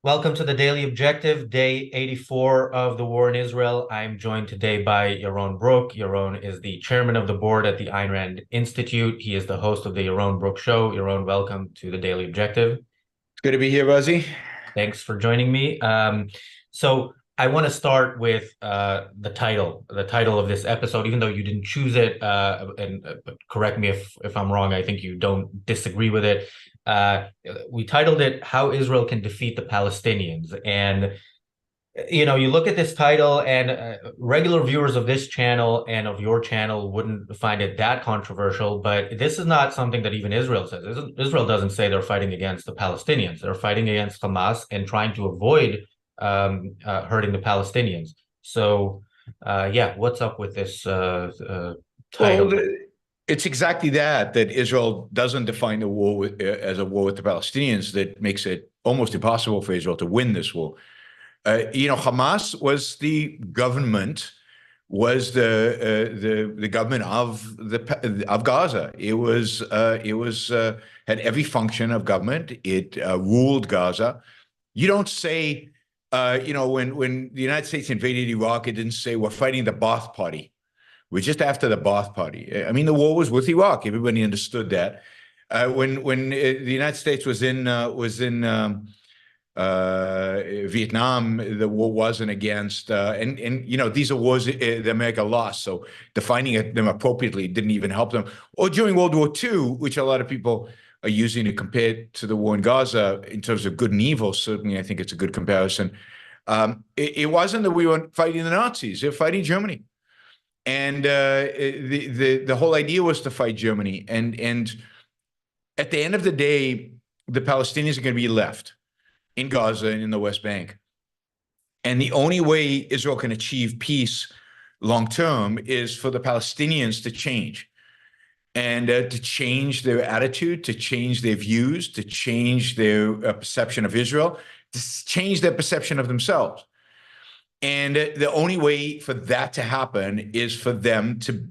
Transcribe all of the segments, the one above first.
Welcome to the Daily Objective, day 84 of the war in Israel. I'm joined today by Yaron Brook. Yaron is the chairman of the board at the Ayn Rand Institute. He is the host of the Yaron Brook Show. Yaron, welcome to the Daily Objective. It's good to be here, Razi. Thanks for joining me. So I want to start with the title of this episode, even though you didn't choose it, and correct me if I'm wrong. I think you don't disagree with it. Uh, we titled it "How Israel Can Defeat the Palestinians," and you look at this title, and regular viewers of this channel and of your channel wouldn't find it that controversial. But this is not something that even Israel says. Israel doesn't say they're fighting against the Palestinians. They're fighting against Hamas and trying to avoid hurting the Palestinians. So, yeah, what's up with this Well, title? it's exactly that Israel doesn't define the war as a war with the Palestinians that makes it almost impossible for Israel to win this war. Hamas was the government, was the government of Gaza. It was had every function of government. It ruled Gaza. You don't say, when the United States invaded Iraq, it didn't say we're fighting the Ba'ath Party. We're just after the Ba'ath Party. I mean, the war was with Iraq. Everybody understood that. When the United States was in Vietnam, the war wasn't against, and these are wars that America lost. So defining them appropriately didn't even help them. Or during World War II, which a lot of people are using to compare it to the war in Gaza in terms of good and evil. Certainly, I think it's a good comparison. It wasn't that we were fighting the Nazis; they were fighting Germany. And the whole idea was to fight Germany. And at the end of the day, the Palestinians are going to be left in Gaza and in the West Bank. And the only way Israel can achieve peace long term is for the Palestinians to change and to change their attitude, to change their views, to change their perception of Israel, to change their perception of themselves. And the only way for that to happen is for them to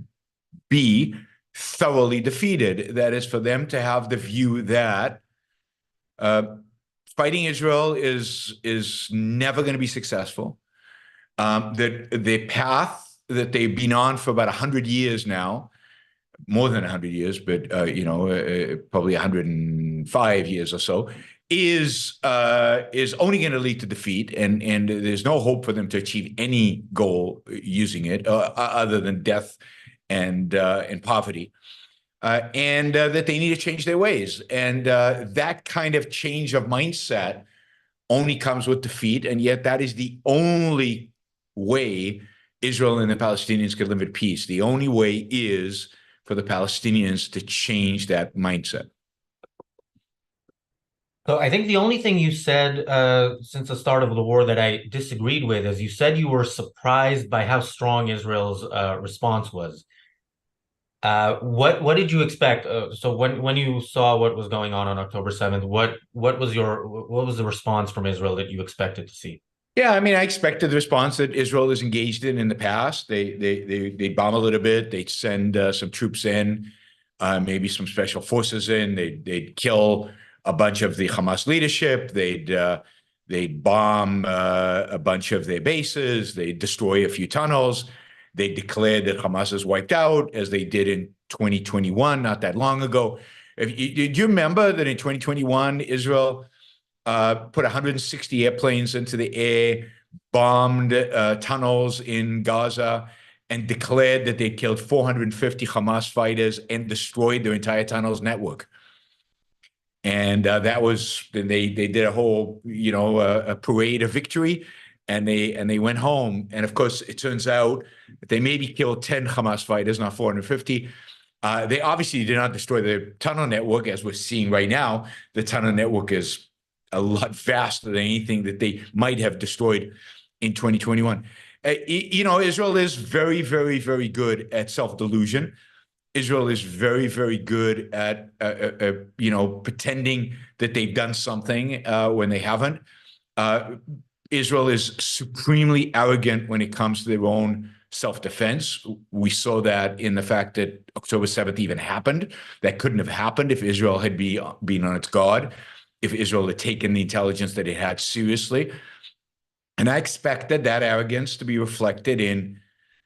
be thoroughly defeated. That is, for them to have the view that fighting Israel is never going to be successful. That the path that they've been on for about 100 years now, more than 100 years, but probably 105 years or so, is only going to lead to defeat, and there's no hope for them to achieve any goal using it other than death and poverty, and that they need to change their ways, and that kind of change of mindset only comes with defeat, and yet that is the only way Israel and the Palestinians can live at peace. The only way is for the Palestinians to change that mindset. So I think the only thing you said since the start of the war that I disagreed with is you said you were surprised by how strong Israel's response was. What did you expect? So when you saw what was going on October 7th, what was the response from Israel that you expected to see? Yeah, I mean, I expected the response that Israel is engaged in the past. They'd bomb a little bit. They'd send some troops in, maybe some special forces in. They'd kill a bunch of the Hamas leadership. They'd bomb a bunch of their bases. They'd destroy a few tunnels. They declared that Hamas is wiped out, as they did in 2021, not that long ago. Did you remember that in 2021, Israel put 160 airplanes into the air, bombed tunnels in Gaza, and declared that they killed 450 Hamas fighters and destroyed their entire tunnels network? And they did a whole, a parade of victory, and they went home. And of course, it turns out that they maybe killed 10 Hamas fighters, not 450. They obviously did not destroy the tunnel network, as we're seeing right now. The tunnel network is a lot faster than anything that they might have destroyed in 2021. Israel is very, very, very good at self-delusion. Israel is very, very good at, pretending that they've done something when they haven't. Israel is supremely arrogant when it comes to their own self-defense. We saw that in the fact that October 7th even happened. That couldn't have happened if Israel had been on its guard. if Israel had taken the intelligence that it had seriously. And I expected that arrogance to be reflected in,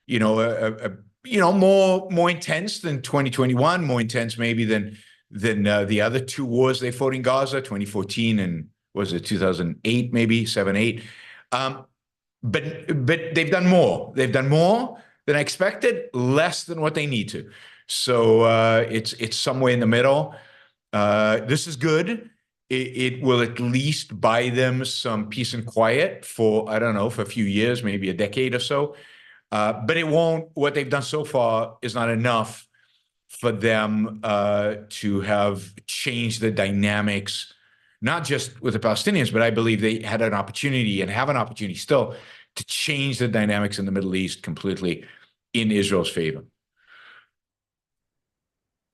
more intense than 2021, more intense maybe than the other two wars they fought in Gaza, 2014 and was it 2008, maybe 7, 8. But they've done more. They've done more than I expected, less than what they need to. So it's somewhere in the middle. This is good. It will at least buy them some peace and quiet for, I don't know, for a few years, maybe a decade or so. But it won't, what they've done so far is not enough for them to have changed the dynamics, not just with the Palestinians, but I believe they had an opportunity and have an opportunity still to change the dynamics in the Middle East completely in Israel's favor.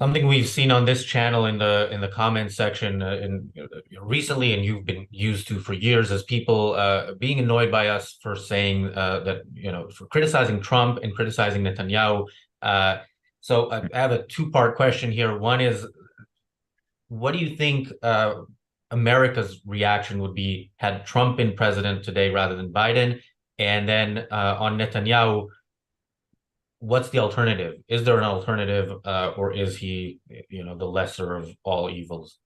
Something we've seen on this channel in the comments section recently, and you've been used to for years, is people being annoyed by us for saying that, for criticizing Trump and criticizing Netanyahu. So I have a two-part question here. One is, what do you think America's reaction would be had Trump been president today rather than Biden? And then on Netanyahu, what's the alternative? Is there an alternative, or is he, the lesser of all evils?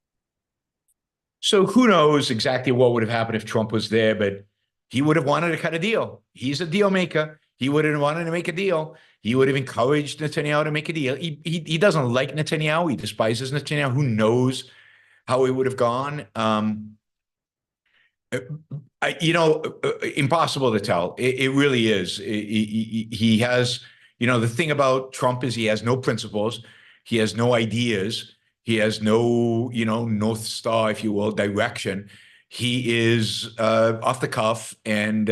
So who knows exactly what would have happened if Trump was there, but he would have wanted to cut a deal. He's a deal maker. He would have wanted to make a deal. He would have encouraged Netanyahu to make a deal. He doesn't like Netanyahu. He despises Netanyahu. Who knows how it would have gone? Impossible to tell. It really is. He has, the thing about Trump is he has no principles. He has no ideas. He has no, North Star, if you will, direction. He is off the cuff. And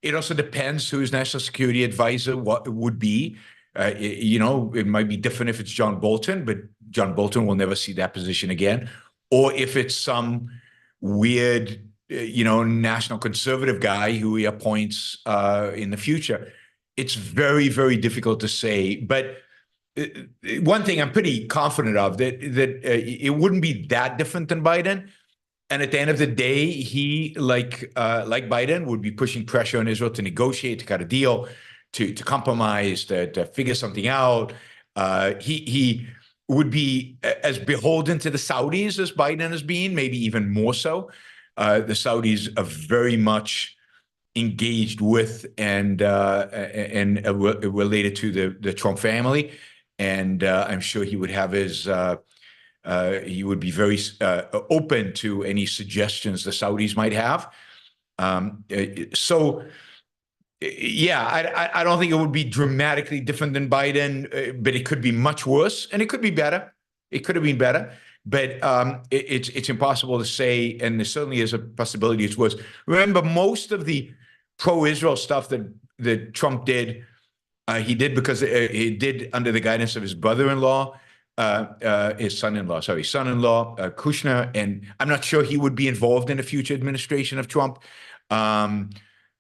it also depends who his national security advisor would be. It might be different if it's John Bolton, but John Bolton will never see that position again. Or if it's some weird, national conservative guy who he appoints in the future. It's very, very difficult to say. But one thing I'm pretty confident of, that it wouldn't be that different than Biden. And at the end of the day, he, like Biden, would be pushing pressure on Israel to negotiate, to cut a deal, to compromise, to figure something out. He would be as beholden to the Saudis as Biden has been, maybe even more so. The Saudis are very much engaged with and related to the Trump family, and I'm sure he would have his. He would be very open to any suggestions the Saudis might have. So, yeah, I don't think it would be dramatically different than Biden, but it could be much worse, and it could be better. It could have been better. But it's impossible to say, and there certainly is a possibility it's worse. Remember, most of the pro-Israel stuff that Trump did, he did because he did under the guidance of his brother-in-law, his son-in-law, Kushner, and I'm not sure he would be involved in a future administration of Trump.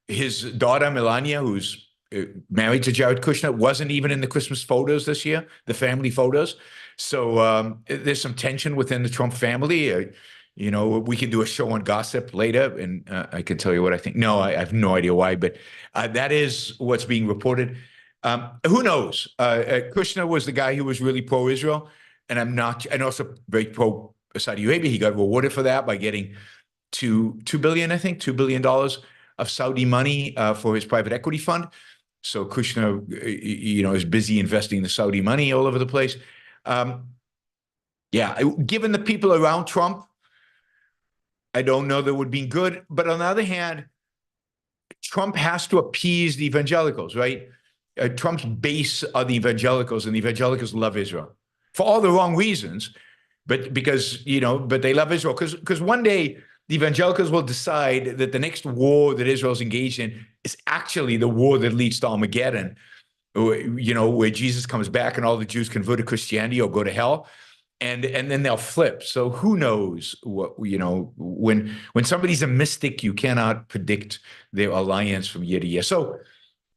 His daughter, Melania, who's married to Jared Kushner, wasn't even in the Christmas photos this year, the family photos. So there's some tension within the Trump family. We can do a show on gossip later, and I can tell you what I think. No, I have no idea why, but that is what's being reported. Who knows? Kushner was the guy who was really pro-Israel, and also very pro-Saudi Arabia. He got rewarded for that by getting $2 billion of Saudi money for his private equity fund. So Kushner, is busy investing the Saudi money all over the place. Given the people around Trump, I don't know that would be good. But on the other hand, Trump has to appease the evangelicals, right? Trump's base are the evangelicals, and the evangelicals love Israel for all the wrong reasons, but they love Israel because one day the evangelicals will decide that the next war that Israel's engaged in is actually the war that leads to Armageddon, where Jesus comes back and all the Jews convert to Christianity or go to hell. And then they'll flip. So who knows what, when somebody's a mystic, you cannot predict their alliance from year to year. So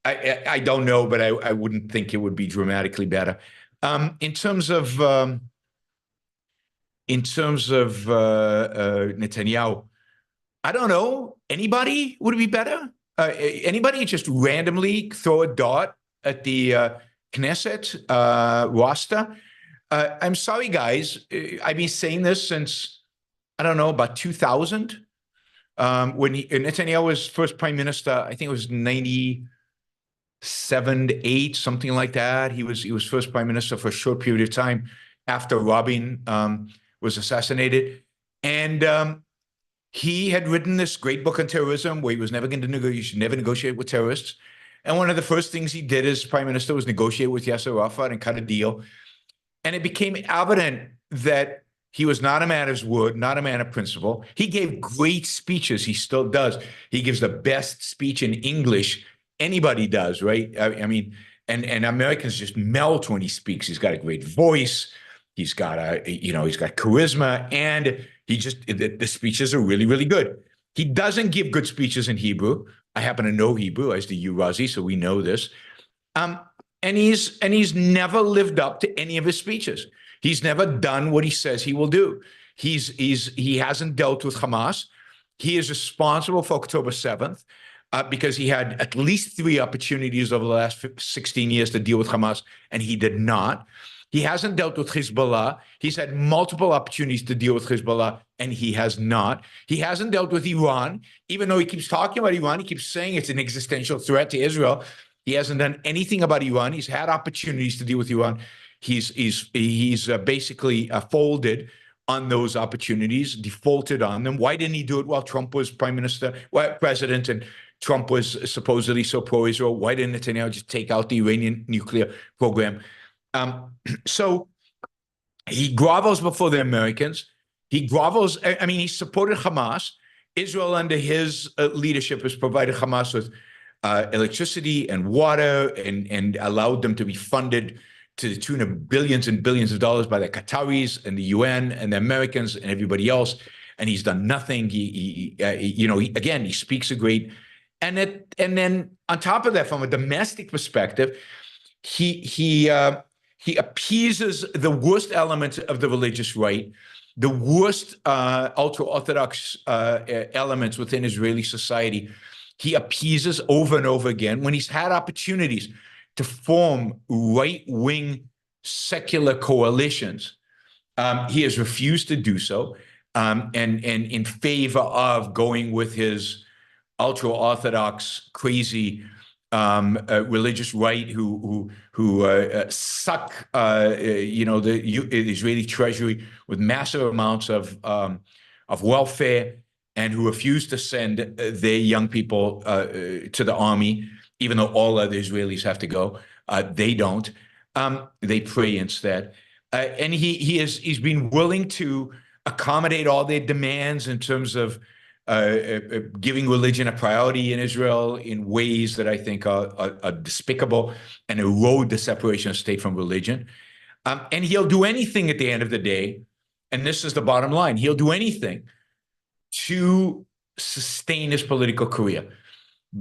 I don't know, but I wouldn't think it would be dramatically better. In terms of in terms of Netanyahu, I don't know. Anybody would it be better? Anybody just randomly throw a dart at the Knesset roster? I'm sorry, guys. I've been saying this since, I don't know, about 2000. When Netanyahu was first prime minister, I think it was 97 to 8, something like that. He was first prime minister for a short period of time after Rabin was assassinated. And he had written this great book on terrorism where he was never going to negotiate, you should never negotiate with terrorists. And one of the first things he did as prime minister was negotiate with Yasser Arafat and cut a deal. And it became evident that he was not a man of his word, not a man of principle. He gave great speeches. He still does. He gives the best speech in English anybody does, right? I mean, and Americans just melt when he speaks. He's got a great voice. He's got he's got charisma, and the speeches are really, really good. He doesn't give good speeches in Hebrew. I happen to know Hebrew, as do you, Razi, so we know this. And he's never lived up to any of his speeches. He's never done what he says he will do. He hasn't dealt with Hamas. He is responsible for October 7th because he had at least 3 opportunities over the last 16 years to deal with Hamas, and he did not. He hasn't dealt with Hezbollah. He's had multiple opportunities to deal with Hezbollah, and he has not. He hasn't dealt with Iran, even though he keeps talking about Iran. He keeps saying it's an existential threat to Israel. He hasn't done anything about Iran. He's had opportunities to deal with Iran. He's basically folded on those opportunities, defaulted on them. Why didn't he do it while Trump was president, and Trump was supposedly so pro-Israel? Why didn't Netanyahu just take out the Iranian nuclear program? So he grovels before the Americans. He grovels. I mean, he supported Hamas. Israel, under his leadership, has provided Hamas with electricity and water, and allowed them to be funded to the tune of billions and billions of dollars by the Qataris and the UN and the Americans and everybody else. And he's done nothing. He speaks a great, and then on top of that, from a domestic perspective, he appeases the worst elements of the religious right, the worst ultra-Orthodox elements within Israeli society. He appeases over and over again when he's had opportunities to form right-wing secular coalitions. He has refused to do so, and in favor of going with his ultra-Orthodox, crazy religious right who suck the Israeli treasury with massive amounts of welfare, and who refuse to send their young people to the army, even though all other Israelis have to go. They don't. They pray instead. And he's been willing to accommodate all their demands in terms of giving religion a priority in Israel in ways that I think are despicable and erode the separation of state from religion. And he'll do anything at the end of the day, and this is the bottom line, he'll do anything to sustain his political career.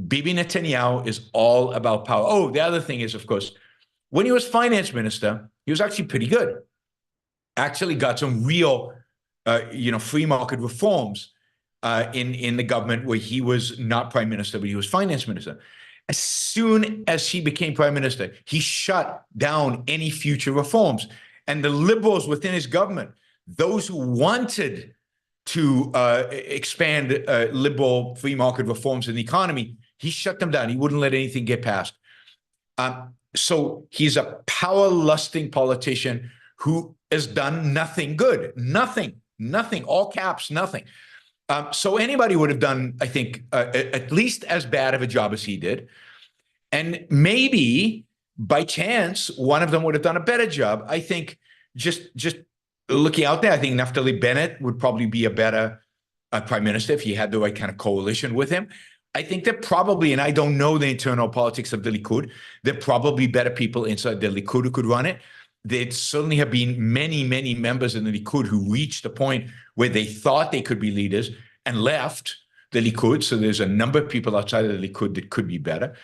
Bibi Netanyahu is all about power. Oh, the other thing is, of course, when he was finance minister, he was actually pretty good. Actually got some real, free market reforms in the government where he was not prime minister, but he was finance minister. As soon as he became prime minister, he shut down any future reforms. And the liberals within his government, those who wanted to expand liberal free market reforms in the economy, he shut them down. He wouldn't let anything get passed. So he's a power-lusting politician who has done nothing good. Nothing, all caps, nothing. So anybody would have done, I think, at least as bad of a job as he did. And maybe, by chance, one of them would have done a better job. I think just looking out there, I think Naftali Bennett would probably be a better prime minister if he had the right kind of coalition with him. I think they're probably, and I don't know the internal politics of the Likud, there are probably better people inside the Likud who could run it. There certainly have been many, many members in the Likud who reached the point where they thought they could be leaders and left the Likud. So there's a number of people outside of the Likud that could be better.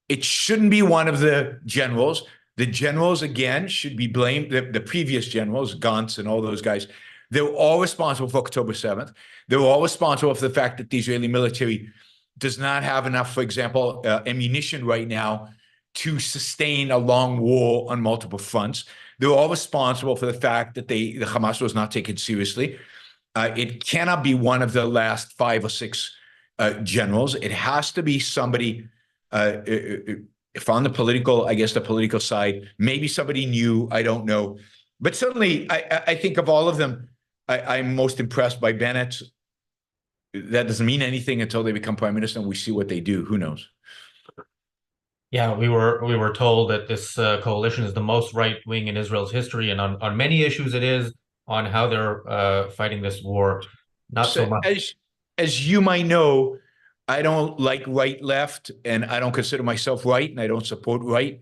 It shouldn't be one of the generals. The generals, again, should be blamed. The previous generals, Gantz and all those guys, they were all responsible for October 7th. They were all responsible for the fact that the Israeli military does not have enough, for example, ammunition right now to sustain a long war on multiple fronts. They're all responsible for the fact that the Hamas was not taken seriously. It cannot be one of the last 5 or 6 generals. It has to be somebody, if on the political, I guess the political side, maybe somebody new, I don't know. But certainly, I think of all of them, I'm most impressed by Bennett. That doesn't mean anything until they become prime minister and we see what they do. Who knows? Yeah, we were told that this coalition is the most right wing in Israel's history, and on many issues it is. On how they're fighting this war, not so So much. as you might know, I don't like right left, and I don't consider myself right, and I don't support right.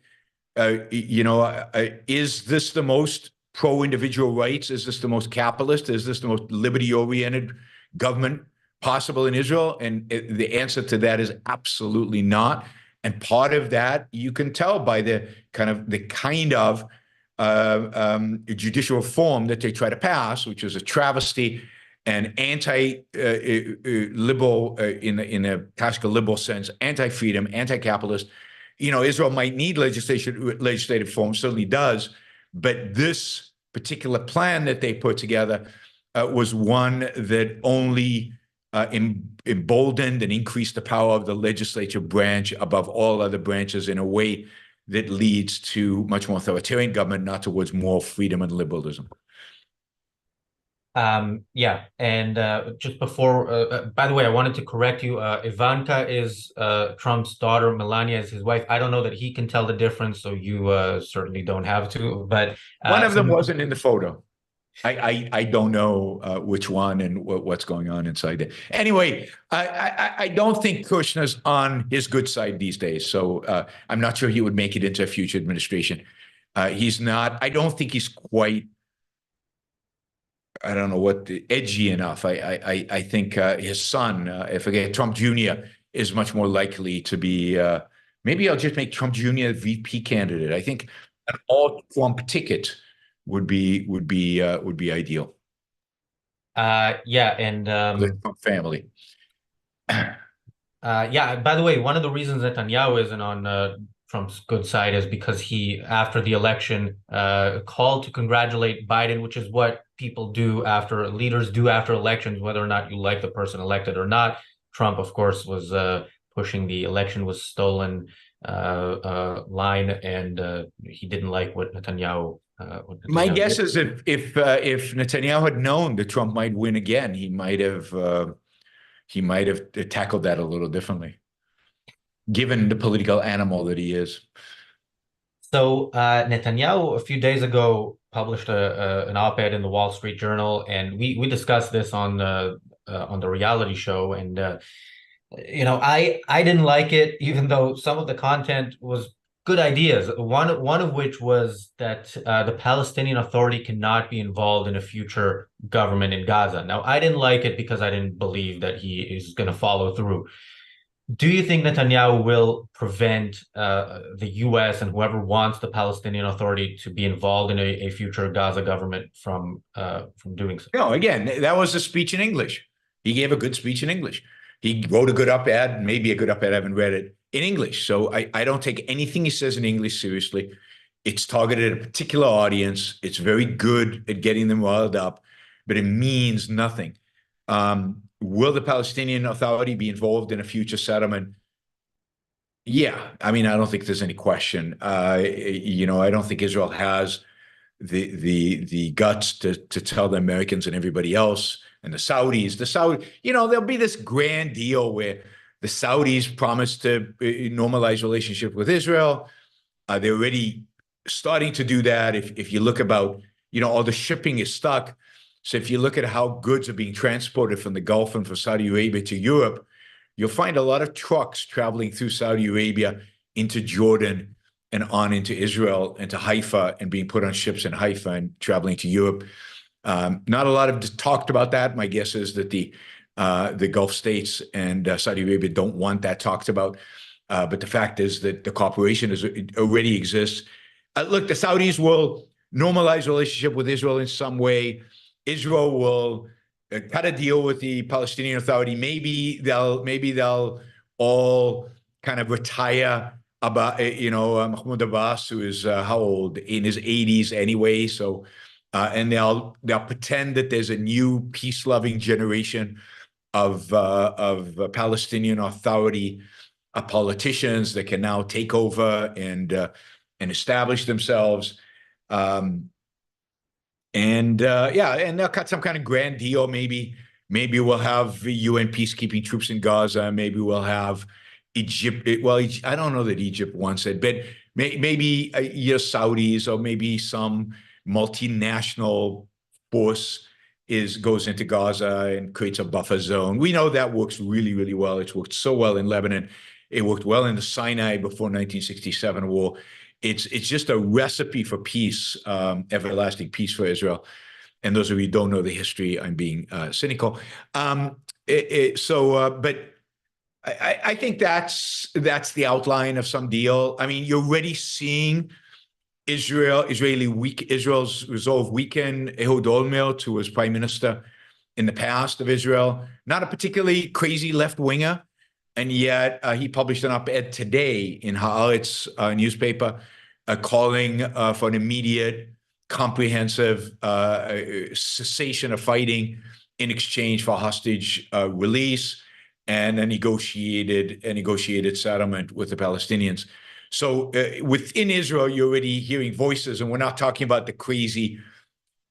Is this the most pro individual rights? Is this the most capitalist? Is this the most liberty oriented government possible in Israel? And the answer to that is absolutely not. And part of that you can tell by the kind of judicial reform that they try to pass, which is a travesty and anti-liberal in a classical liberal sense, anti-freedom, anti-capitalist. Israel might need legislative reform, certainly does, but this particular plan that they put together was one that only emboldened and increased the power of the legislature branch above all other branches in a way that leads to much more authoritarian government, not towards more freedom and liberalism. Yeah, and just before, by the way, I wanted to correct you. Ivanka is Trump's daughter. Melania is his wife. I don't know that he can tell the difference, so you certainly don't have to. But one of them wasn't in the photo. I don't know which one and what's going on inside there. Anyway, I don't think Kushner's on his good side these days, so I'm not sure he would make it into a future administration. He's not. I don't think he's quite. I don't know what edgy enough. I think his son, I forget, Trump Jr. is much more likely to be. Maybe I'll just make Trump Jr. a VP candidate. I think an all-Trump ticket would be ideal. Yeah, and the Trump family. Yeah. By the way, one of the reasons Netanyahu isn't on Trump's good side is because he, after the election, called to congratulate Biden, which is what people do after leaders do after elections, whether or not you like the person elected or not. Trump, of course, was pushing the election was stolen line, and he didn't like what Netanyahu. My guess is if Netanyahu had known that Trump might win again, he might have tackled that a little differently, given the political animal that he is. So Netanyahu a few days ago published an op-ed in the Wall Street Journal, and we discussed this on the reality show. And I didn't like it, even though some of the content was good ideas. One of which was that the Palestinian Authority cannot be involved in a future government in Gaza. Now, I didn't like it because I didn't believe that he is going to follow through. Do you think Netanyahu will prevent the U.S. and whoever wants the Palestinian Authority to be involved in a future Gaza government from doing so? No, again, that was a speech in English. He gave a good speech in English. He wrote a good op-ed, maybe a good op-ed, I haven't read it, in English. So I don't take anything he says in English seriously. It's targeted at a particular audience. It's very good at getting them riled up, but it means nothing. Will the Palestinian Authority be involved in a future settlement? Yeah, I mean, I don't think there's any question. I don't think Israel has the guts to tell the Americans and everybody else and the Saudis. There'll be this grand deal where the Saudis promise to normalize relationship with Israel. They're already starting to do that. If you look about, all the shipping is stuck. So if you look at how goods are being transported from the Gulf and from Saudi Arabia to Europe, you'll find a lot of trucks traveling through Saudi Arabia into Jordan and on into Israel and to Haifa and being put on ships in Haifa and traveling to Europe. Not a lot of talked about that. My guess is that the Gulf states and Saudi Arabia don't want that talked about. But the fact is that the cooperation already exists. Look, the Saudis will normalize relationship with Israel in some way. Israel will cut a deal with the Palestinian Authority. Maybe they'll all kind of retire. About Mahmoud Abbas, who is how old, in his 80s anyway. So, and they'll pretend that there's a new peace-loving generation of Palestinian Authority politicians that can now take over and establish themselves. And they'll cut some kind of grand deal. Maybe we'll have UN peacekeeping troops in Gaza. Maybe we'll have Egypt. Well, I don't know that Egypt wants it, but maybe Saudis, or maybe some multinational force goes into Gaza and creates a buffer zone. We know that works really, really well. It's worked so well in Lebanon. It worked well in the Sinai before 1967 war. It's just a recipe for peace, everlasting peace for Israel. And those of you who don't know the history, I'm being cynical. But I think that's the outline of some deal. I mean, you're already seeing Israel's resolve weaken. Ehud Olmert, who was prime minister in the past of Israel, not a particularly crazy left-winger, and yet he published an op-ed today in Haaretz newspaper calling for an immediate, comprehensive cessation of fighting in exchange for hostage release and a negotiated settlement with the Palestinians. So within Israel, you're already hearing voices, and we're not talking about the crazy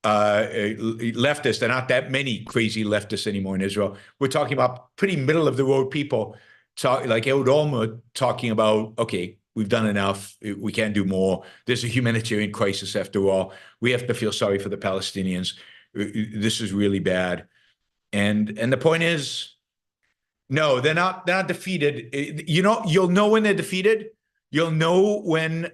leftists. There are not that many crazy leftists anymore in Israel. We're talking about pretty middle-of-the-road people, like Ehud Olmert, talking about, okay, we've done enough. We can't do more. There's a humanitarian crisis after all. We have to feel sorry for the Palestinians. This is really bad. And the point is, no, they're not defeated. You'll know when they're defeated. You'll know when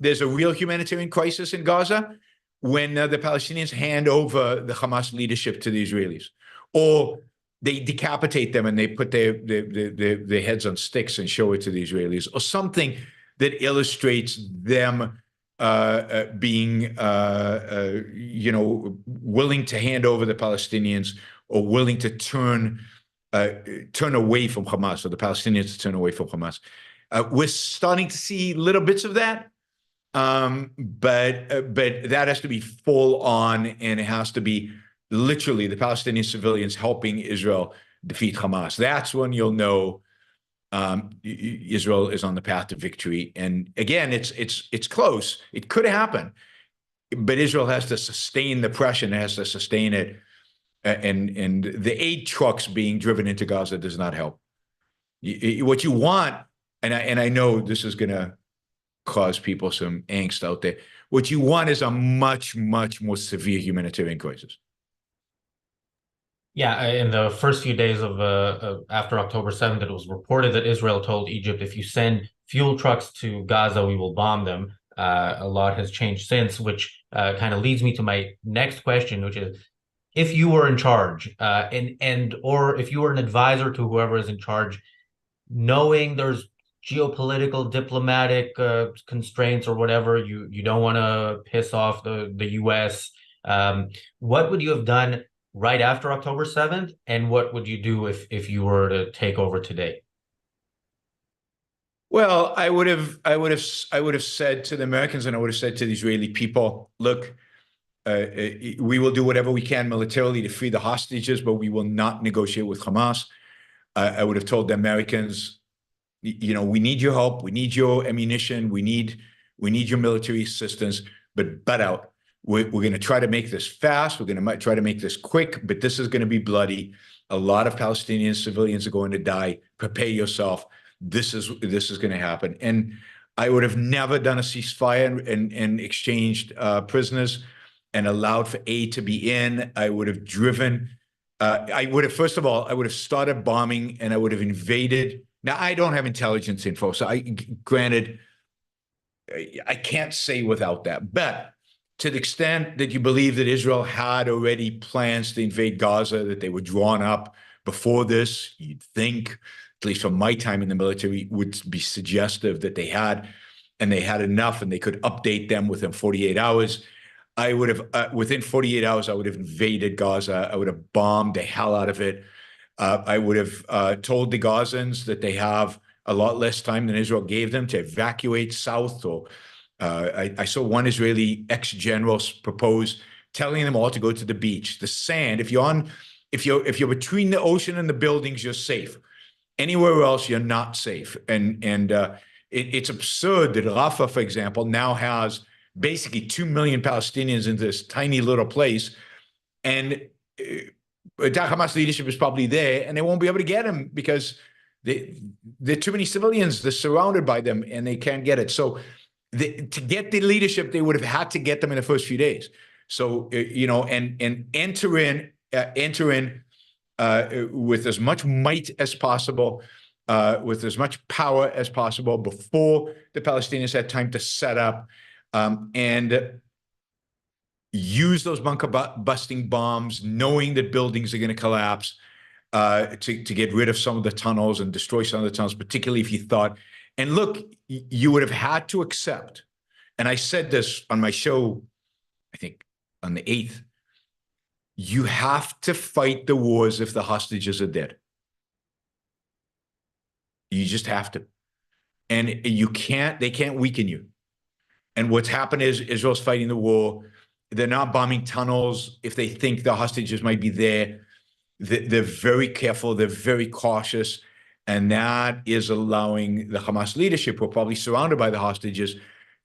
there's a real humanitarian crisis in Gaza, when the Palestinians hand over the Hamas leadership to the Israelis, or they decapitate them and they put their heads on sticks and show it to the Israelis, or something that illustrates them being, willing to hand over the Palestinians, or willing to turn away from Hamas, or the Palestinians to turn away from Hamas. We're starting to see little bits of that, but that has to be full on, and it has to be literally the Palestinian civilians helping Israel defeat Hamas. That's when you'll know Israel is on the path to victory. And again, it's close. It could happen, but Israel has to sustain the pressure. It has to sustain it, and the aid trucks being driven into Gaza does not help. What you want, and I know this is going to cause people some angst out there. What you want is a much, much more severe humanitarian crisis. Yeah, in the first few days of after October 7th, it was reported that Israel told Egypt, if you send fuel trucks to Gaza, we will bomb them. A lot has changed since, which kind of leads me to my next question, which is, if you were in charge, or if you were an advisor to whoever is in charge, knowing there's geopolitical, diplomatic constraints or whatever, you don't want to piss off the US, what would you have done right after October 7th, and what would you do if you were to take over today? Well, I would have said to the Americans, and I would have said to the Israeli people, look, we will do whatever we can militarily to free the hostages, but we will not negotiate with Hamas. I would have told the Americans, we need your help, we need your ammunition, we need your military assistance, but butt out. We're going to try to make this fast. We're going to try to make this quick, but this is going to be bloody. A lot of Palestinian civilians are going to die. Prepare yourself. This is going to happen. And I would have never done a ceasefire and exchanged prisoners and allowed for aid to be in. I would have driven. First of all, I would have started bombing, and I would have invaded. Now, I don't have intelligence info, so granted, I can't say without that, but to the extent that you believe that Israel had already plans to invade Gaza, that they were drawn up before this, you'd think, at least from my time in the military, would be suggestive that they had. and they had enough and they could update them within 48 hours, I would have, within 48 hours, I would have invaded Gaza. I would have bombed the hell out of it. I would have told the Gazans that they have a lot less time than Israel gave them to evacuate south. Or I saw one Israeli ex-general propose telling them all to go to the beach. The sand, if you're between the ocean and the buildings, you're safe. Anywhere else, you're not safe. It's absurd that Rafah, for example, now has basically 2 million Palestinians in this tiny little place, and Hamas leadership is probably there, and they won't be able to get them because there are too many civilians. They're surrounded by them, and they can't get it. So to get the leadership, they would have had to get them in the first few days. So and enter in with as much might as possible, with as much power as possible before the Palestinians had time to set up, and use those bunker busting bombs, knowing that buildings are going to collapse, to get rid of some of the tunnels and destroy some of the tunnels, particularly if you thought, and look, you would have had to accept, and I said this on my show, I think on the 8th, you have to fight the wars if the hostages are dead. You just have to. And they can't weaken you. And what's happened is Israel's fighting the war. They're not bombing tunnels if they think the hostages might be there. They're very careful. They're very cautious. And that is allowing the Hamas leadership, who are probably surrounded by the hostages,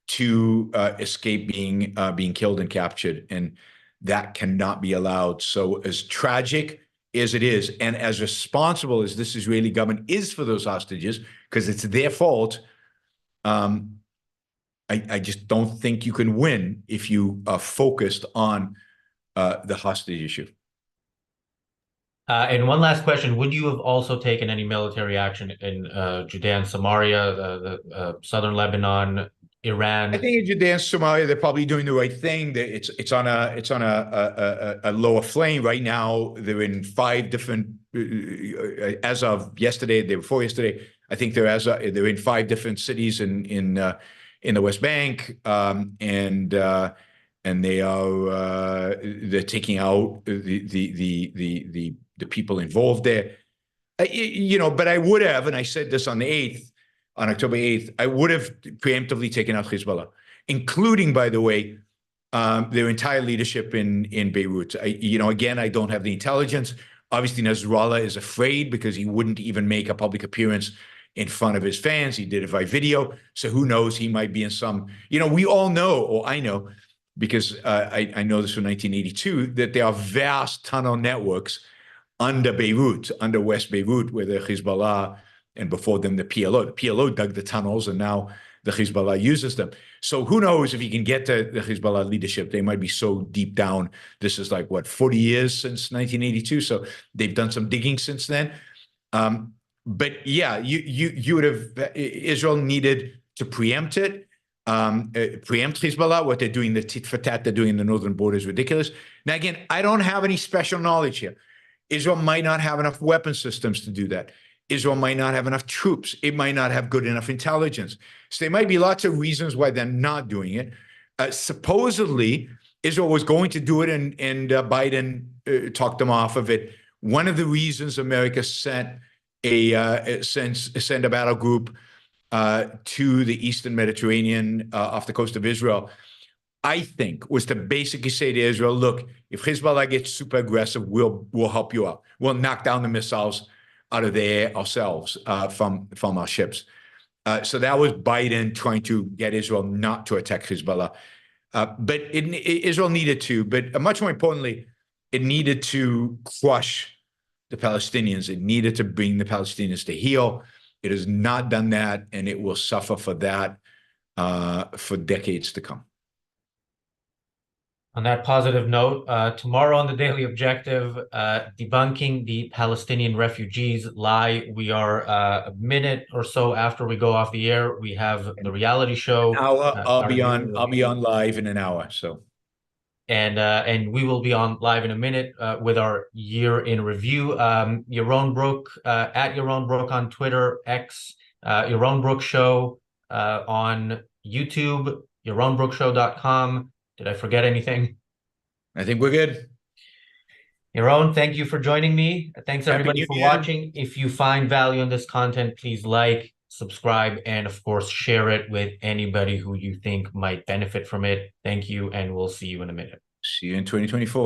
to escape being killed and captured. And that cannot be allowed. So as tragic as it is, and as responsible as this Israeli government is for those hostages, because it's their fault, I just don't think you can win if you are focused on the hostage issue. And one last question: would you have also taken any military action in Judea and Samaria, the southern Lebanon, Iran? I think in Judea and Somalia, they're probably doing the right thing. It's on a lower flame right now. They're in 5 different, as of yesterday, day before yesterday. I think they're in 5 different cities in the West Bank, and they're taking out the people involved there. But I would have, and I said this on the 8th. On October 8th, I would have preemptively taken out Hezbollah, including, by the way, their entire leadership in Beirut. Again, I don't have the intelligence. Obviously, Nasrallah is afraid because he wouldn't even make a public appearance in front of his fans. He did it by video. So who knows? He might be in some, we all know, or I know, because I know this from 1982, that there are vast tunnel networks under Beirut, under West Beirut, where the Hezbollah, and before them, the PLO. The PLO dug the tunnels, and now the Hezbollah uses them. So who knows if you can get to the Hezbollah leadership? They might be so deep down. This is like, 40 years since 1982. So they've done some digging since then. But yeah, you would have, Israel needed to preempt it, preempt Hezbollah. What they're doing, the tit for tat they're doing in the northern border is ridiculous. Now, again, I don't have any special knowledge here. Israel might not have enough weapon systems to do that. Israel might not have enough troops. It might not have good enough intelligence. So there might be lots of reasons why they're not doing it. Supposedly, Israel was going to do it, and Biden talked them off of it. One of the reasons America sent a battle group to the Eastern Mediterranean off the coast of Israel, I think, was to basically say to Israel, look, if Hezbollah gets super aggressive, we'll help you out. We'll knock down the missiles out of there ourselves, from our ships. So that was Biden trying to get Israel not to attack Hezbollah. But Israel needed to, but much more importantly, it needed to crush the Palestinians. It needed to bring the Palestinians to heel. It has not done that, and it will suffer for that for decades to come. On that positive note, tomorrow on the Daily Objective, debunking the Palestinian refugees lie. We are a minute or so after we go off the air. We have the reality show. I'll be on live in an hour. So, and we will be on live in a minute with our year in review. Yaron Brook, at Yaron Brook on Twitter, X, Yaron Brook Show on YouTube, yaronbrookshow.com. Did I forget anything? I think we're good. Yaron, thank you for joining me. Thanks Happy everybody New for Year. watching. If you find value in this content, please like, subscribe, and of course, share it with anybody who you think might benefit from it. Thank you, and we'll see you in a minute. See you in 2024.